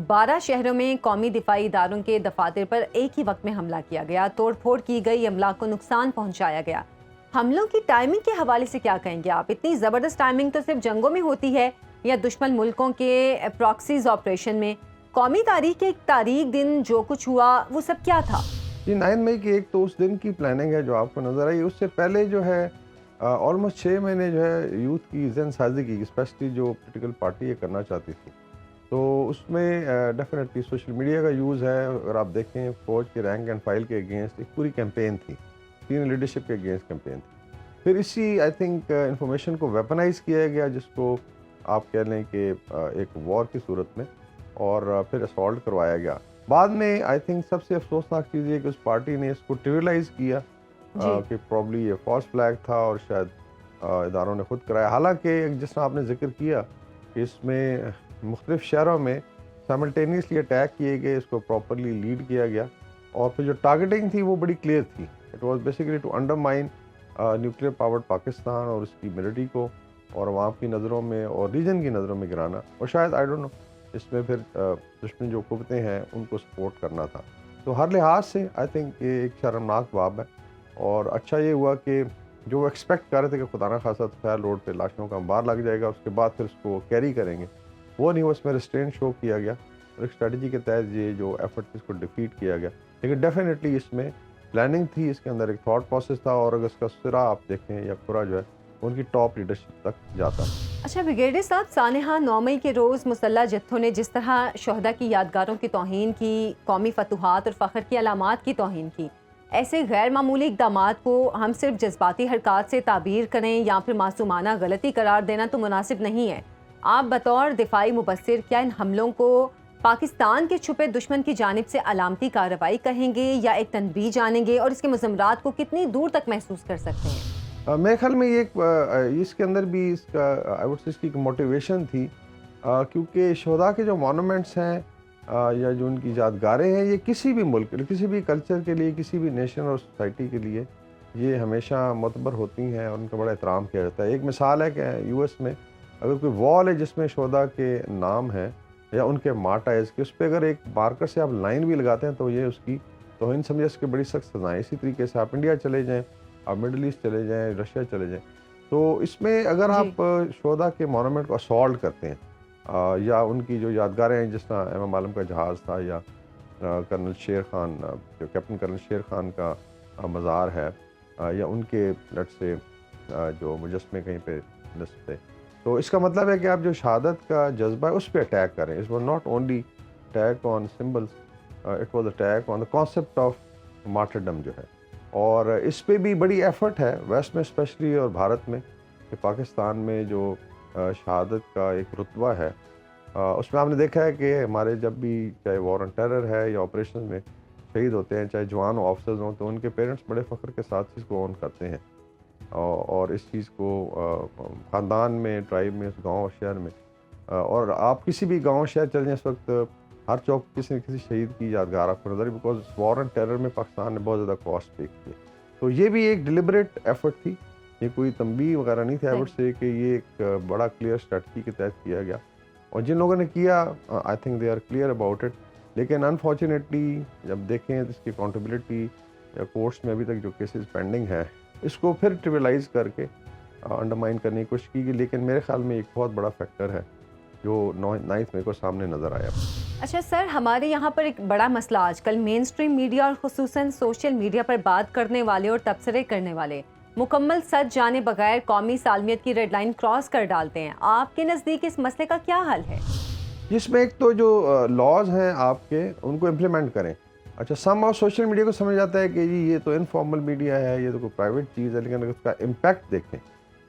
12 شہروں میں قومی دفاعی اداروں کے دفاتر پر ایک ہی وقت میں حملہ کیا گیا، توڑ پھوڑ کی گئی، املاک کو نقصان پہنچایا گیا۔ حملوں کی ٹائمنگ کے حوالے سے کیا کہیں گے آپ؟ اتنی زبردست ٹائمنگ تو صرف جنگوں میں ہوتی ہے یا دشمن ملکوں کے پراکسیز آپریشن میں؟ قومی تاریخ کے ایک تاریخ دن جو کچھ ہوا وہ سب کیا تھا؟ جی 9 مئی کی ایک تو اس دن کی پلاننگ ہے جو آپ کو نظر آئی، اس سے پہلے جو ہے آلموسٹ 6 مہینے جو ہے یوتھ کی ذہن سازی کی، اسپیشلی جو پولیٹیکل پارٹی یہ کرنا چاہتی تھی، تو اس میں ڈیفینیٹلی سوشل میڈیا کا یوز ہے۔ اگر آپ دیکھیں فوج کے رینک اینڈ فائل کے اگینسٹ ایک پوری کیمپین تھی، سینئر لیڈرشپ کے اگینسٹ کیمپین تھی۔ پھر اسی آئی تھنک انفارمیشن کو ویپنائز کیا گیا، جس کو آپ کہہ لیں کہ ایک وار کی صورت میں، اور پھر اسالٹ کروایا گیا۔ بعد میں آئی تھنک سب سے افسوسناک چیز یہ کہ اس پارٹی نے اس کو ٹریولائز کیا کہ پرابلی یہ فالس فلیگ تھا اور شاید اداروں نے خود کرایا، حالانکہ جس طرح آپ نے ذکر کیا کہ اس میں مختلف شہروں میں سائملٹینیسلی اٹیک کیے گئے، اس کو پراپرلی لیڈ کیا گیا، اور پھر جو ٹارگیٹنگ تھی وہ بڑی کلیئر تھی۔ It was basically to undermine nuclear powered Pakistan اور اس کی ملٹری کو، اور عوام کی نظروں میں اور ریجن کی نظروں میں گرانا، اور شاید آئی ڈونٹ نو اس میں پھر دشمن جو قوتیں ہیں ان کو سپورٹ کرنا تھا۔ تو ہر لحاظ سے آئی تھنک یہ ایک شرمناک باب ہے، اور اچھا یہ ہوا کہ جو وہ ایکسپیکٹ کر رہے تھے کہ خدا نہ خاصہ فیئر روڈ پہ لاشوں کا انبار لگ جائے گا، اس کے بعد پھر اس کو کیری کریں گے، وہ نہیں ہوا۔ اس میں ریسٹرین شو کیا گیا اور ایک اسٹریٹجی کے تحت یہ جو ایفرٹ اس کو ڈیفیٹ کیا گیا، لیکن ڈیفینیٹلی اس میں پلاننگ تھی، اس کے اندر ایک تھاٹ پروسیس تھا، اور اگر اس کا سرا آپ دیکھیں یا پورا جو ہے ان کی ٹاپ لیڈرشپ تک جاتا۔ اچھا بریگیڈیئر صاحب، سانحہ 9 مئی کے روز مسلح جتھوں نے جس طرح شہداء کی یادگاروں کی توہین کی، قومی فتوحات اور فخر کی علامات کی توہین کی، ایسے غیر معمولی اقدامات کو ہم صرف جذباتی حرکات سے تعبیر کریں یا پھر معصومانہ غلطی قرار دینا تو مناسب نہیں ہے۔ آپ بطور دفاعی مبصر کیا ان حملوں کو پاکستان کے چھپے دشمن کی جانب سے علامتی کارروائی کہیں گے یا ایک تنبیہ جانیں گے، اور اس کے مضمرات کو کتنی دور تک محسوس کر سکتے ہیں؟ میرے خیال میں یہ اس کے اندر بھی اس کا آئی وڈ سے اس کی موٹیویشن تھی، کیونکہ شہداء کے جو مونومنٹس ہیں یا جو ان کی یادگاریں ہیں، یہ کسی بھی ملک کے لیے، کسی بھی کلچر کے لیے، کسی بھی نیشن اور سوسائٹی کے لیے یہ ہمیشہ معتبر ہوتی ہیں اور ان کا بڑا احترام کیا جاتا ہے۔ ایک مثال ہے کہ یو ایس میں اگر کوئی وال ہے جس میں شہداء کے نام ہے یا ان کے مارٹائرز کے، اس پہ اگر ایک مارکر سے آپ لائن بھی لگاتے ہیں تو یہ اس کی توہین سمجھے، اس کے بڑی سخت سزائیں۔ اسی طریقے سے آپ انڈیا چلے جائیں، آپ مڈل ایسٹ چلے جائیں، رشیا چلے جائیں، تو اس میں اگر آپ شہداء کے مونومنٹ کو اسالٹ کرتے ہیں یا ان کی جو یادگاریں ہیں، جس طرح امام عالم کا جہاز تھا، یا کرنل شیر خان، جو کیپٹن کرنل شیر خان کا مزار ہے، یا ان کے لٹ سے جو مجسمے کہیں پہ نصب تھے، تو اس کا مطلب ہے کہ آپ جو شہادت کا جذبہ ہے اس پہ اٹیک کریں۔ اس was not only attack on symbols, it was attack on the concept of martyrdom جو ہے، اور اس پہ بھی بڑی ایفرٹ ہے ویسٹ میں اسپیشلی اور بھارت میں، کہ پاکستان میں جو شہادت کا ایک رتبہ ہے، اس میں آپ نے دیکھا ہے کہ ہمارے جب بھی چاہے وار آن ٹیرر ہے یا آپریشن میں شہید ہوتے ہیں، چاہے جوان آفیسرز ہوں، تو ان کے پیرنٹس بڑے فخر کے ساتھ اس کو اون کرتے ہیں، اور اس چیز کو خاندان میں، ٹرائب میں، اس گاؤں اور شہر میں، اور آپ کسی بھی گاؤں شہر چل جائیں اس وقت ہر چوک کسی نہ کسی شہید کی یادگار آپ کو نظر، بیکاز وار آن ٹیرر میں پاکستان نے بہت زیادہ کاسٹ پے کی ہے۔ تو یہ بھی ایک ڈیلیبریٹ ایفرٹ تھی، یہ کوئی تنبیہ وغیرہ نہیں تھی ایفرٹ سے، کہ یہ ایک بڑا کلیئر اسٹریٹجی کے تحت کیا گیا، اور جن لوگوں نے کیا I think they are clear about it, لیکن انفارچونیٹلی جب دیکھیں اس کی اکاؤنٹیبلٹی یا کورٹس میں ابھی تک جو کیسز پینڈنگ ہے، اس کو پھر ٹریولائز کر کے انڈرمائن کرنے کی کوشش کی گئی، لیکن میرے خیال میں ایک بہت بڑا فیکٹر ہے جو 9 مئی کو سامنے نظر آیا۔ اچھا سر، ہمارے یہاں پر ایک بڑا مسئلہ آج کل مین سٹریم میڈیا اور خصوصاً سوشل میڈیا پر بات کرنے والے اور تبصرے کرنے والے مکمل سچ جانے بغیر قومی سالمیت کی ریڈ لائن کراس کر ڈالتے ہیں۔ آپ کے نزدیک اس مسئلے کا کیا حل ہے؟ جس میں ایک تو جو لاز ہیں آپ کے، ان کو امپلیمنٹ کریں۔ اچھا سم اور سوشل میڈیا کو سمجھ جاتا ہے کہ جی یہ تو انفارمل میڈیا ہے، یہ تو کوئی پرائیویٹ چیز ہے، لیکن اگر اس کا امپیکٹ دیکھیں،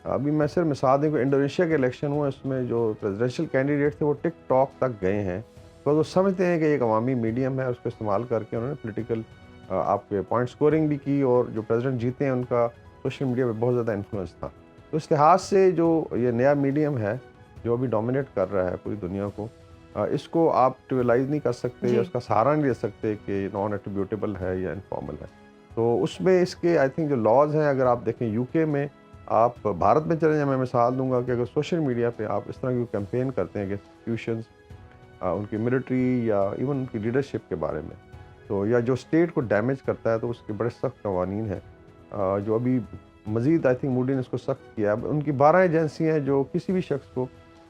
ابھی میں صرف مثال دوں کہ انڈونیشیا کے الیکشن ہوا، اس میں جو پریزیڈنشیل کینڈیڈیٹ تھے وہ ٹک ٹاک تک گئے ہیں، تو وہ سمجھتے ہیں کہ ایک عوامی میڈیم ہے، اس کو استعمال کر کے انہوں نے پولیٹیکل آپ کے پوائنٹ سکورنگ بھی کی، اور جو پریزیڈنٹ جیتے ہیں ان کا سوشل میڈیا پہ بہت زیادہ انفلوئنس تھا۔ تو اس لحاظ سے جو یہ نیا میڈیم ہے جو ابھی ڈومینیٹ کر رہا ہے پوری دنیا کو، اس کو آپ ٹریولائز نہیں کر سکتے یا اس کا سہارا نہیں لے سکتے کہ نان ایٹریبیوٹیبل ہے یا انفارمل ہے۔ تو اس میں اس کے آئی تھنک جو لاز ہیں، اگر آپ دیکھیں یو کے میں، آپ بھارت میں چلیں جائیں، میں مثال دوں گا کہ اگر سوشل میڈیا پہ آپ اس طرح کی کیمپین کرتے ہیں کہ انسٹیٹیوشنز ان کی ملٹری یا ایون ان کی لیڈرشپ کے بارے میں، تو یا جو اسٹیٹ کو ڈیمیج کرتا ہے تو اس کے بڑے سخت قوانین ہیں جو ابھی مزید آئی تھنک مودی نے اس کو سخت کیا ہے۔ ان کی 12 ایجنسی ہیں جو کسی بھی شخص کو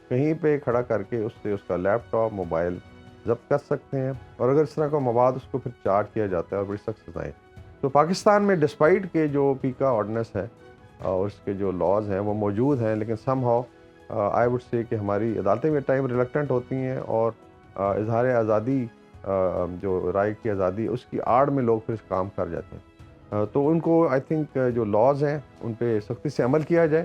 کہیں پہ کھڑا کر کے اس سے اس کا لیپ ٹاپ موبائل ضبط کر سکتے ہیں، اور اگر اس طرح کا مواد اس کو پھر چارج کیا جاتا ہے اور بڑی سخت سزائیں۔ تو پاکستان میں ڈسپائٹ کے جو پیکا آرڈیننس ہے اور اس کے جو لاز ہیں وہ موجود ہیں، لیکن some how I would say کہ ہماری عدالتیں بھی ٹائم ریلیکٹنٹ ہوتی ہیں، اور اظہار آزادی جو رائے کی آزادی اس کی آڑ میں لوگ پھر اس کام کر جاتے ہیں۔ تو ان کو آئی تھنک جو لاز ہیں ان پہ سختی سے عمل کیا جائے،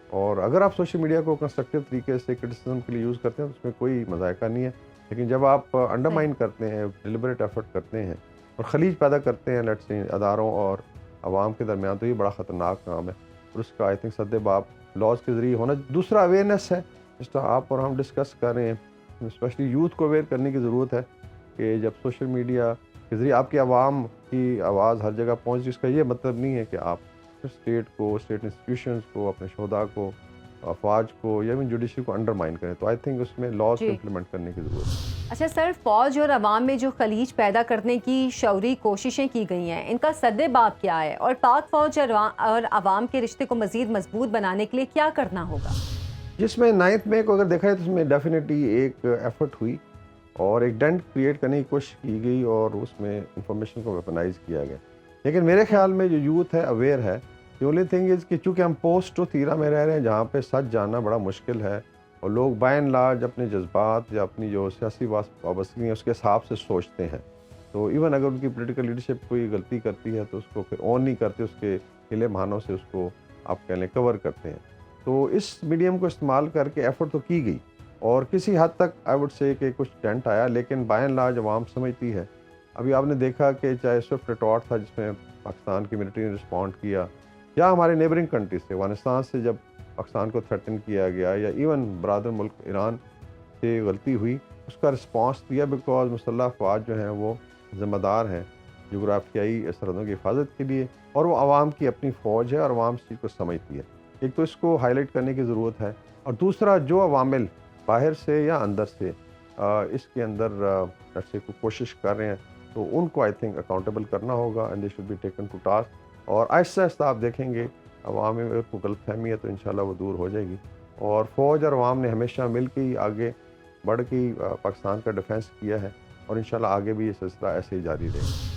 اور اگر آپ سوشل میڈیا کو کنسٹرکٹیو طریقے سے کرٹیسزم کے لیے یوز کرتے ہیں تو اس میں کوئی مذائقہ نہیں ہے، لیکن جب آپ انڈرمائن کرتے ہیں، ڈیلیبریٹ ایفرٹ کرتے ہیں اور خلیج پیدا کرتے ہیں لیٹس سے اداروں اور عوام کے درمیان، تو یہ بڑا خطرناک کام ہے، اور اس کا آئی تھنک سدباب لاز کے ذریعے ہونا۔ دوسرا اویئرنیس ہے، جس طرح آپ اور ہم ڈسکس کر رہے ہیں، اسپیشلی یوتھ کو اویئر کرنے کی ضرورت ہے کہ جب سوشل میڈیا کے ذریعے آپ کی عوام کی آواز ہر جگہ پہنچ، اس کا یہ مطلب نہیں ہے کہ آپ اسٹیٹ کو، اسٹیٹ انسٹیٹیوشنز کو، اپنے شہداء کو، افواج کو یا جوڈیشری کو انڈرمائن کریں۔ تو آئی تھنک اس میں لاز کو جی امپلیمنٹ کرنے کی ضرورت ہے۔ اچھا سر، فوج اور عوام میں جو خلیج پیدا کرنے کی شعوری کوششیں کی گئی ہیں، ان کا سدباب کیا ہے، اور پاک فوج اور عوام کے رشتے کو مزید مضبوط بنانے کے لیے کیا کرنا ہوگا؟ جس میں 9th میں کو اگر دیکھا ہے تو اس میں ڈیفینیٹلی ایک ایفرٹ ہوئی اور ایک ڈنٹ کریٹ کرنے کی کوشش کی گئی، اور اس میں انفارمیشن کو ویپنائز کیا گیا، لیکن میرے خیال میں جو یوتھ ہے اویئر ہے۔ دی اونلی تھنگ از کہ چونکہ ہم پوسٹ ٹروتھ ایرا میں رہ رہے ہیں جہاں پہ سچ جاننا بڑا مشکل ہے، اور لوگ بائی اینڈ لارج اپنے جذبات یا اپنی جو سیاسی وابستگی ہے اس کے حساب سے سوچتے ہیں، تو ایون اگر ان کی پولیٹیکل لیڈرشپ کوئی غلطی کرتی ہے تو اس کو پھر اون نہیں کرتے، اس کے قلعے بہانوں سے اس کو آپ کہہ لیں کور کرتے ہیں۔ تو اس میڈیم کو استعمال کر کے ایفرٹ تو کی گئی، اور کسی حد تک آئی وڈ سے کہ کچھ ڈینٹ آیا، لیکن بائی اینڈ لارج عوام سمجھتی ہے۔ ابھی آپ نے دیکھا کہ چاہے سوئفٹ ریٹارٹ تھا جس میں پاکستان کی ملٹری نے رسپونڈ کیا، یا ہمارے نیبرنگ کنٹریز سے افغانستان سے جب پاکستان کو تھریٹن کیا گیا، یا ایون برادر ملک ایران سے غلطی ہوئی، اس کا رسپانس دیا، بیکاز مسلح افواج جو ہیں وہ ذمہ دار ہیں جغرافیائی سرحدوں کی حفاظت کے لیے، اور وہ عوام کی اپنی فوج ہے اور عوام اس چیز کو سمجھتی ہے۔ ایک تو اس کو ہائی لائٹ کرنے کی ضرورت ہے، اور دوسرا جو عوامل باہر سے یا اندر سے اس کے اندر سے کوشش کر رہے ہیں تو ان کو آئی تھنک اکاؤنٹیبل کرنا ہوگا، and they should be taken to task, اور آہستہ آہستہ آپ دیکھیں گے عوام میں اگر کوئی غلط فہمی ہے تو انشاءاللہ وہ دور ہو جائے گی، اور فوج اور عوام نے ہمیشہ مل کے ہی آگے بڑھ کے پاکستان کا ڈیفینس کیا ہے، اور انشاءاللہ آگے بھی یہ سلسلہ ایسے ہی جاری رہے گا۔